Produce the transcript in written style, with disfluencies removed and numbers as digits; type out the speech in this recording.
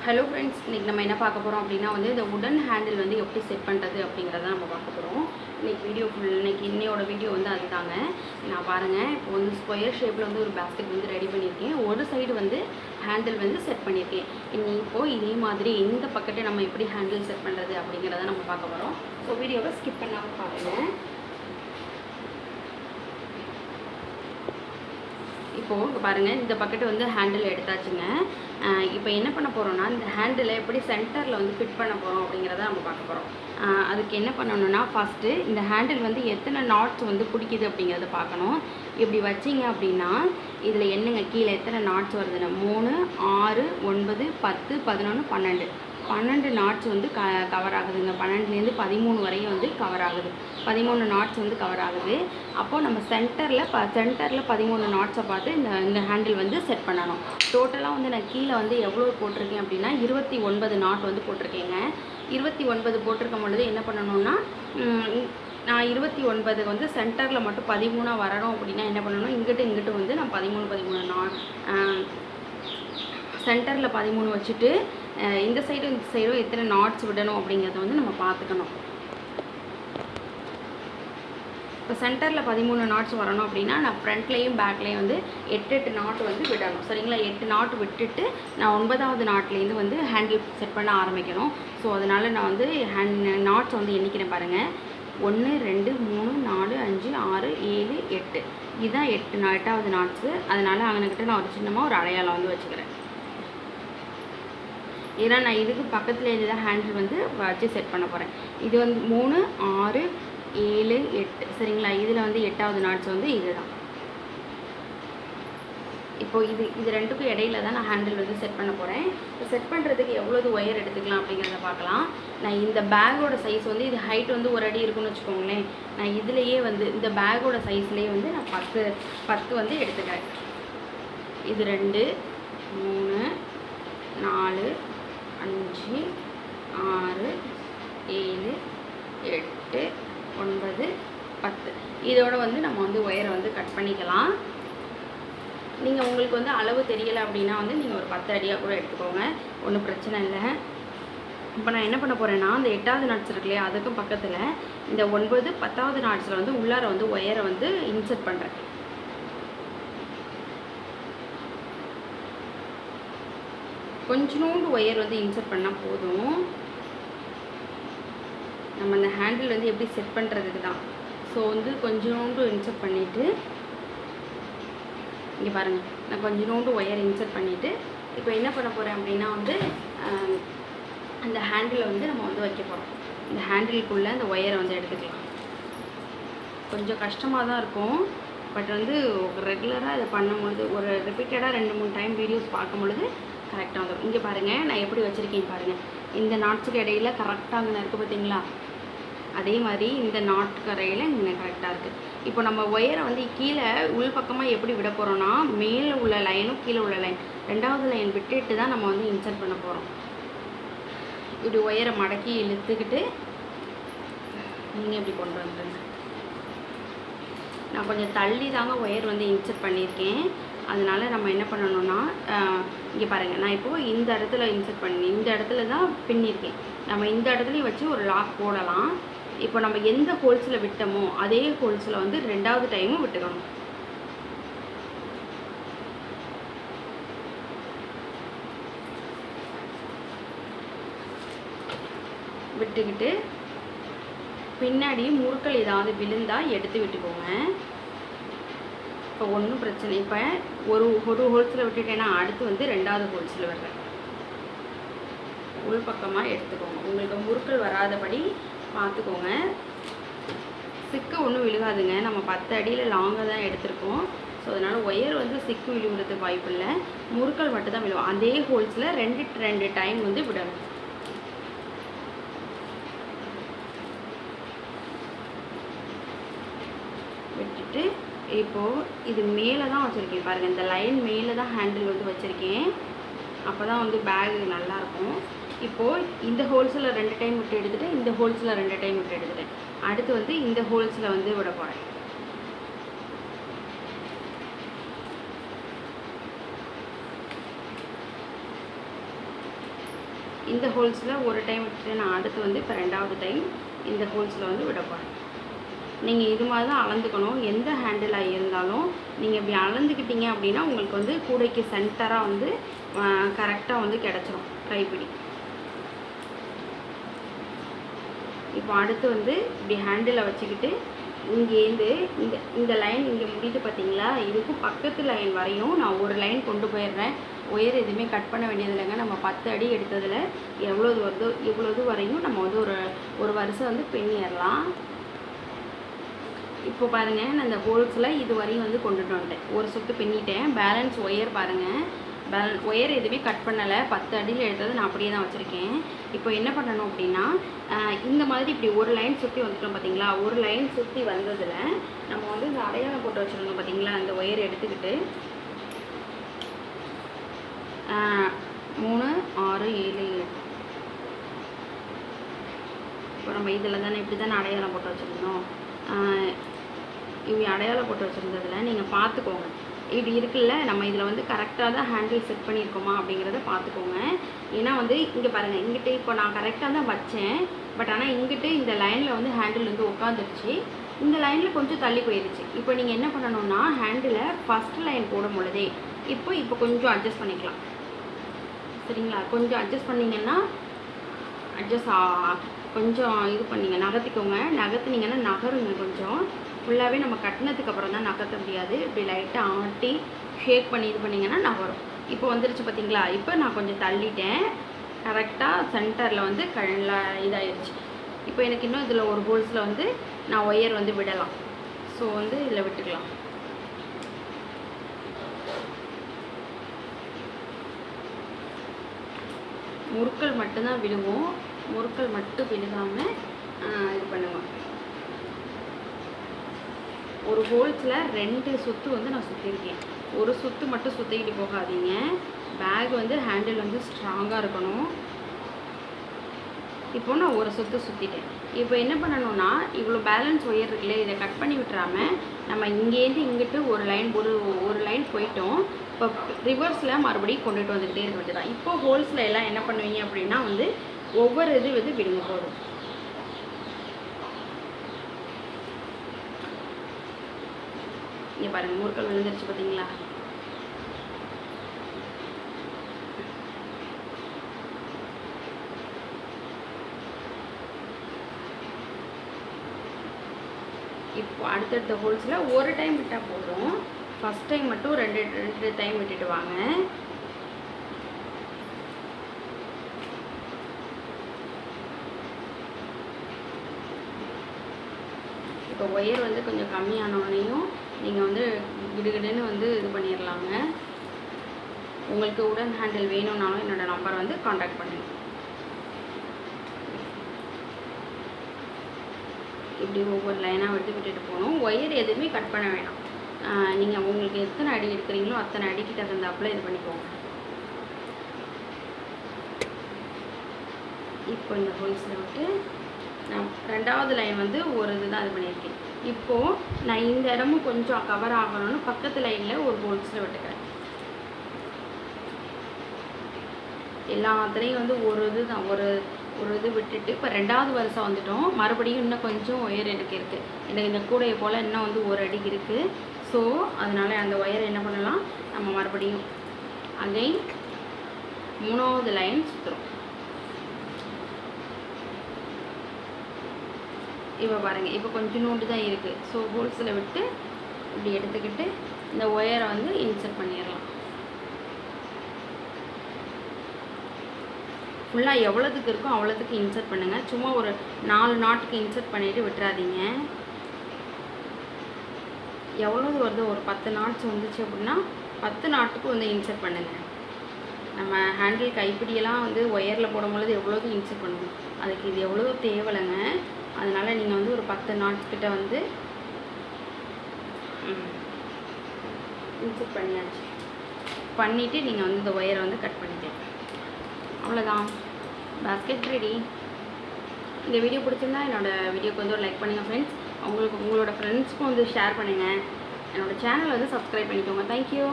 Hello friends, இன்றைக்கி நம்ம என்ன பார்க்க போகிறோம் அப்படின்னா இந்த உடன் ஹேண்டில் எப்படி செட் பண்ணுறது அப்படிங்கிறத நம்ம பார்க்க போகிறோம். இன்னையோட வீடியோ அதுதாங்க. நான் பாருங்கள், இப்போ ஸ்கொயர் ஷேப்பில் ஒரு பேஸ்கெட் ரெடி பண்ணியிருக்கேன். ஒரு சைடு ஹேண்டில் செட் பண்ணியிருக்கேன். இப்போது இதே மாதிரி இந்த பக்கெட்டை நம்ம எப்படி ஹேண்டில் செட் பண்ணுறது அப்படிங்கிறத நம்ம பார்க்க போகிறோம். ஸோ வீடியோவை ஸ்கிப் பண்ணாமல் பாருங்கள். இப்போது இங்கே பாருங்கள், இந்த பக்கெட்டு ஹேண்டில் எடுத்தாச்சுங்க. இப்போ என்ன பண்ண போகிறோன்னா, இந்த ஹேண்டிலை எப்படி சென்டரில் ஃபிட் பண்ண போகிறோம் அப்படிங்கிறத நம்ம பார்க்க போகிறோம். அதுக்கு என்ன பண்ணணுன்னா, ஃபஸ்ட்டு இந்த ஹேண்டில் எத்தனை நாட்ஸ் பிடிக்குது அப்படிங்கிறத பார்க்கணும். இப்படி வச்சிங்க அப்படின்னா இதில் என்னங்க கீழே எத்தனை நாட்ஸ் வருதுன்னு 3, 6, 9, 10, 11, 12 நாட்ஸ் கவர் ஆகுதுங்க. 12லேருந்து 13 வரையும் கவர் ஆகுது. 13 நாட்ஸ் கவர் ஆகுது. அப்போது நம்ம சென்டரில் 13 நாட்ஸை பார்த்து இந்த ஹேண்டில் செட் பண்ணணும். டோட்டலாக நான் கீழே எவ்வளோ போட்டிருக்கேன் அப்படின்னா 29 நாட் போட்டிருக்கேங்க. 29 போட்டிருக்கும் பொழுது என்ன பண்ணணும்னா, நான் 29 சென்டரில் மட்டும் 13 வரணும் அப்படின்னா என்ன பண்ணணும், இங்கிட்டு நான் 13 நாட் சென்டரில் 13 வச்சுட்டு இந்த சைடும் எத்தனை நாட்ஸ் விடணும் அப்படிங்கிறத நம்ம பார்த்துக்கணும். இப்போ சென்டரில் 13 நாட்ஸ் வரணும் அப்படின்னா நான் ஃப்ரண்ட்லேயும் பேக்லேயும் 8 நாட் விடணும். சரிங்களா? 8 நாட் விட்டுட்டு நான் 9வது நாட்லேருந்து ஹேண்டில் செட் பண்ண ஆரம்பிக்கணும். ஸோ அதனால் நான் நாட்ஸ் எண்ணிக்கிறேன் பாருங்கள். 1, 2, 3, 4, 5, 6, 7, 8 இதுதான் 8வது நாட்ஸு. அதனால் அவங்கக்கிட்ட நான் ஒரு சின்னமாக ஒரு அடையாளம் வச்சுக்கிறேன். ஏன்னா நான் இதுக்கு பக்கத்தில் தான் ஹேண்டில் வச்சு செட் பண்ண போகிறேன். இது 3, 6, 7, 8 சரிங்களா? இதில் 8வது நாட்ஸ் இது தான். இப்போது இது ரெண்டுக்கும் இடையில தான் நான் ஹேண்டில் செட் பண்ண போகிறேன். செட் பண்ணுறதுக்கு எவ்வளோ ஒயர் எடுத்துக்கலாம் அப்படிங்கிறத பார்க்கலாம். நான் இந்த பேக்கோட சைஸ் இது ஹைட் 1 அடி இருக்குன்னு வச்சுக்கோங்களேன். நான் இதுலேயே இந்த பேக்கோட சைஸ்லேயே நான் 10 எடுத்துக்கிறேன். இது 2, 3, 4, 5, 6, 7, 8, 9, 10 இதோட நம்ம ஒயரை கட் பண்ணிக்கலாம். நீங்கள் உங்களுக்கு அளவு தெரியலை அப்படின்னா நீங்கள் ஒரு 10 அடியாக கூட எடுத்துக்கோங்க, ஒன்றும் பிரச்சனை இல்லை. இப்போ நான் என்ன பண்ண போகிறேன்னா, இந்த 8வது நாட்ஸ் இருக்கு இல்லையா, அதுக்கும் பக்கத்தில் இந்த 9, 10வது நாட்ஸில் உள்ளார ஒயரை இன்சர்ட் பண்ணுறேன். கொஞ்சோண்டு ஒயர் இன்சர்ட் பண்ணால் போதும். நம்ம அந்த ஹேண்டில் எப்படி செட் பண்ணுறதுக்கு தான். ஸோ கொஞ்சோண்டு இன்சர்ட் பண்ணிவிட்டு இங்கே பாருங்கள், நான் கொஞ்சோண்டு ஒயர் இன்சர்ட் பண்ணிவிட்டு இப்போ என்ன பண்ண போகிறேன் அப்படின்னா அந்த ஹேண்டில் நம்ம வைக்க போகிறோம். இந்த ஹேண்டிலுக்குள்ளே அந்த ஒயரை எடுத்துக்கலாம். கொஞ்சம் கஷ்டமாக தான் இருக்கும். பட் ரெகுலராக இதை பண்ணும்பொழுது ஒரு ரிப்பீட்டடாக 2-3 டைம் வீடியோஸ் பார்க்கும் பொழுது கரெக்டாக வந்துடும். இங்கே பாருங்கள், நான் எப்படி வச்சுருக்கேன் பாருங்கள். இந்த நாட்ஸுக்கு இடையில கரெக்டாக அங்கே இருக்குது பார்த்தீங்களா? அதே மாதிரி இந்த நாட்டுக்கு இடையில இங்கே கரெக்டாக இருக்குது. இப்போ நம்ம ஒயரை கீழே உள் பக்கமாக எப்படி விட போகிறோன்னா, மேலே உள்ள லைனும் கீழே உள்ள லைன் 2வது லைன் விட்டுட்டு தான் நம்ம இன்சர்ட் பண்ண போகிறோம். இப்படி ஒயரை மடக்கி இழுத்துக்கிட்டு நீங்கள் இப்படி கொண்டு வந்துடுங்க. நான் கொஞ்சம் தள்ளி தாங்க ஒயர் இன்சர்ட் பண்ணியிருக்கேன். அதனால் நம்ம என்ன பண்ணணும்னா, இங்கே பாருங்கள், நான் இப்போது இந்த இடத்துல இன்சர்ட் பண்ணி இந்த இடத்துல தான் பின்னிருக்கேன். நம்ம இந்த இடத்துலையும் வச்சு ஒரு லாக் போடலாம். இப்போ நம்ம எந்த ஹோல்ஸில் விட்டோமோ அதே ஹோல்ஸில் 2வது டைமும் விட்டுக்கணும். விட்டுக்கிட்டு பின்னாடி முறுக்கள் ஏதாவது விழுந்தால் எடுத்து விட்டுக்கோங்க. இப்போ ஒன்றும் பிரச்சனை. இப்போ ஒரு ஹோல்ஸில் விட்டுட்டேன்னா அடுத்து 2வது ஹோல்ஸில் வர்றேன். உள் பக்கமாக எடுத்துக்கோங்க. உங்களுக்கு முறுக்கள் வராதபடி பார்த்துக்கோங்க. சிக்கு ஒன்றும் விழுகாதுங்க. நம்ம 10 அடியில் லாங்காக தான் எடுத்திருக்கோம். ஸோ அதனால் ஒயர் சிக்கு விழுகிறதுக்கு வாய்ப்பு இல்லை. முறுக்கள் மட்டும் தான் விழுவும். அதே ஹோல்ஸில் 2 டைம் விடணும். விட்டுட்டு இப்போது இது மேலே தான் வச்சுருக்கேன் பாருங்கள். இந்த லைன் மேலே தான் ஹேண்டில் வச்சுருக்கேன். அப்போ தான் பேக் நல்லாயிருக்கும். இப்போது இந்த ஹோல்ஸில் 2 டைம் விட்டு எடுத்துகிட்டு இந்த ஹோல்ஸில் 2 டைம் விட்டு எடுத்துகிட்டேன். அடுத்து இந்த ஹோல்ஸில் விட போகிறேன். இந்த ஹோல்ஸில் ஒரு டைம் விட்டுட்டு நான் அடுத்து வந்து இப்போ 2வது டைம் இந்த ஹோல்ஸில் வந்து விட போகிறேன். நீங்கள் இது மாதிரி தான் அளந்துக்கணும். எந்த ஹேண்டிலாக இருந்தாலும் நீங்கள் இப்படி அளந்துக்கிட்டீங்க அப்படின்னா உங்களுக்கு வந்து கூடைக்கு சென்டராக வந்து கரெக்டாக வந்து கிடச்சிரும் கைப்பிடி. இப்போ அடுத்து வந்து இப்படி ஹேண்டிலை வச்சுக்கிட்டு இங்கேருந்து இந்த லைன் இங்கே முடியுது பார்த்தீங்களா, இதுக்கும் பக்கத்து லைன் வரையும் நான் ஒரு லைன் கொண்டு போயிடுறேன். ஒயர் எதுவுமே கட் பண்ண வேண்டியது இல்லைங்க. நம்ம 10 அடி எடுத்ததில் எவ்வளோது வருதோ இவ்வளோது வரையும் நம்ம வந்து ஒரு வருஷம் வந்து பின்னிடலாம். இப்போ பாருங்கள், நான் இந்த ஹோல்ஸில் இது வரையும் வந்து கொண்டுட்டு வந்துட்டேன். ஒரு சுற்று பின்னிட்டேன். பேலன்ஸ் ஒயர் பாருங்கள், ஒயர் எதுவுமே கட் பண்ணலை. 10 அடியில் எடுத்தது நான் அப்படியே தான் வச்சுருக்கேன். இப்போ என்ன பண்ணணும் அப்படின்னா, இந்த மாதிரி இப்படி ஒரு லைன் சுற்றி வந்துட்டோம் பார்த்தீங்களா, ஒரு லைன் சுற்றி வந்ததில் நம்ம வந்து இந்த அடையாளம் போட்டு வச்சுருந்தோம் பார்த்தீங்களா, அந்த ஒயர் எடுத்துக்கிட்டு 3 6 7 8 இப்போ நம்ம இதில் தானே இப்படி தானே அடையாளம் போட்டு வச்சுருந்தோம். இப்படி அடையாளம் போட்டு வச்சுருந்ததில் நீங்கள் பார்த்துக்கோங்க, இப்படி இருக்குல்ல, நம்ம இதில் வந்து கரெக்டாக தான் ஹேண்டில் செட் பண்ணியிருக்கோமா அப்படிங்கிறத பார்த்துக்கோங்க. ஏன்னா வந்து இங்கே பாருங்கள், இங்கிட்ட இப்போ நான் கரெக்டாக தான் வச்சேன். பட் ஆனால் இங்கிட்டு இந்த லைனில் வந்து ஹேண்டில் வந்து உட்காந்துருச்சு. இந்த லைனில் கொஞ்சம் தள்ளி போயிடுச்சு. இப்போ நீங்கள் என்ன பண்ணணும்னா, ஹேண்டில் ஃபஸ்ட் லைன் போடும் பொழுதே இப்போ கொஞ்சம் அட்ஜஸ்ட் பண்ணிக்கலாம். சரிங்களா? கொஞ்சம் அட்ஜஸ்ட் பண்ணிங்கன்னா கொஞ்சம் இது பண்ணிங்க நகர்த்திக்கோங்க. நகர்த்தினீங்கன்னா நகருங்க. கொஞ்சம் ஃபுல்லாகவே நம்ம கட்டினதுக்கு அப்புறம் தான் நகர்த்த முடியாது. இப்படி லைட்டாக ஆட்டி ஷேக் பண்ணி இது பண்ணிங்கன்னா நகரும். இப்போ வந்துருச்சு பார்த்தீங்களா. இப்போ நான் கொஞ்சம் தள்ளிட்டேன். கரெக்டாக சென்டரில் வந்து இதாகிடுச்சு. இப்போ எனக்கு இன்னும் இதில் ஒரு ஹோல்ஸில் வந்து நான் ஒயர் வந்து விடலாம். ஸோ வந்து இதில் விட்டுக்கலாம். முறுக்கள் மட்டும்தான் விடுவோம். முறுக்கள் மட்டும் விழுகாமல் இது பண்ணுவோம். ஒரு ஹோல்ஸில் 2 சுற்று வந்து நான் சுற்றிருக்கேன். ஒரு சுற்று மட்டும் சுற்றிக்கிட்டு போகாதீங்க. பேக் வந்து ஹேண்டில் வந்து ஸ்ட்ராங்காக இருக்கணும். இப்போ நான் ஒரு சுற்று சுற்றிட்டேன். இப்போ என்ன பண்ணணும்னா, இவ்வளோ பேலன்ஸ் ஒயர் இருக்குல்ல, இதை கட் பண்ணி விட்டுறாமல் நம்ம இங்கேருந்து இங்கிட்டு ஒரு லைன் போயிட்டோம். இப்போ ரிவர்ஸில் மறுபடியும் கொண்டுட்டு வந்துக்கிட்டே இருக்க வேண்டியதான். இப்போ ஹோல்ஸில் எல்லாம் என்ன பண்ணுவீங்க அப்படின்னா வந்து ஒவ்வொரு இது வந்து விடுங்க போதும். இங்கே பாருங்கள், முறுக்கள் விழுந்துருச்சு பார்த்தீங்களா. இப்போ அடுத்தடுத்த ஹோல்ஸில் ஒரு டைம் விட்டால் போதும். ஃபஸ்ட் டைம் மட்டும் ரெண்டு டைம் விட்டுட்டு வாங்க. இப்போ ஒயர் வந்து கொஞ்சம் கம்மியானோடனையும் நீங்கள் வந்து கிடுகிடுன்னு வந்து இது பண்ணிடலாங்க. உங்களுக்கு உடன் ஹேண்டில் வேணும்னாலும் என்னோடய நம்பர் வந்து காண்டாக்ட் பண்ணுங்க. இப்படி ஒவ்வொரு லைனாக விட்டுட்டு போகணும். ஒயர் எதுவுமே கட் பண்ண வேணாம். நீங்கள் உங்களுக்கு எத்தனை அடி எடுக்கிறீங்களோ அத்தனை அடிக்கிட்ட தந்தாப்புல இது பண்ணிக்கோங்க. இப்போ இந்த ஹோல்ஸில் விட்டு நான் 2வது லைன் வந்து ஒரு இதுதான் இது பண்ணியிருக்கேன். இப்போது நான் இந்த இடமும் கொஞ்சம் கவர் ஆகணும்னு பக்கத்து லைனில் ஒரு ஹோல்ஸில் விட்டுக்கிறேன். எல்லாத்துலேயும் வந்து ஒரு இது தான் ஒரு இது விட்டுட்டு இப்போ 2வது வருஷம் வந்துட்டோம். மறுபடியும் இன்னும் கொஞ்சம் ஒயர் எனக்கு இருக்குது. எனக்கு இந்த கூடையை போல் இன்னும் வந்து ஒரு அடி இருக்குது. ஸோ அதனால் அந்த ஒயரை என்ன பண்ணலாம், நம்ம மறுபடியும் அகைன் 3வது லைன் சுற்றுறோம். இப்போ பாருங்கள், இப்போ கொஞ்சம் நோண்டு தான் இருக்குது. ஸோ ஹோல்ஸில் விட்டு இப்படி எடுத்துக்கிட்டு இந்த ஒயரை வந்து இன்சர்ட் பண்ணிடலாம். ஃபுல்லாக எவ்வளோத்துக்கு இருக்கோ அவ்வளோத்துக்கு இன்சர்ட் பண்ணுங்கள். சும்மா ஒரு 4 நாட்டுக்கு இன்சர்ட் பண்ணிவிட்டு விட்டுறாதீங்க. எவ்வளோது வருதோ ஒரு 10 நாட்ஸ் வந்துச்சு அப்படின்னா 10 நாட்டுக்கு வந்து இன்சர்ட் பண்ணுங்கள். நம்ம ஹேண்டில் கைப்பிடியெல்லாம் வந்து ஒயரில் போடும்பொழுது எவ்வளோது இன்சர்ட் பண்ணணும், அதுக்கு இது எவ்வளோ தேவையில்லைங்க. அதனால் நீங்கள் வந்து ஒரு 10 நாட்ஸ் கிட்ட வந்து இன்சர்ட் பண்ணியாச்சு. பண்ணிவிட்டு நீங்கள் வந்து இந்த ஒயரை வந்து கட் பண்ணிட்டேன். அவ்வளோதான், பேஸ்கெட் ரெடி. இந்த வீடியோ பிடிச்சிருந்தா என்னோடய வீடியோக்கு வந்து ஒரு லைக் பண்ணுங்கள் ஃப்ரெண்ட்ஸ். உங்களோட ஃப்ரெண்ட்ஸ்க்கும் வந்து ஷேர் பண்ணுங்கள். என்னோடய சேனலை வந்து சப்ஸ்கிரைப் பண்ணிக்கோங்க. தேங்க்யூ.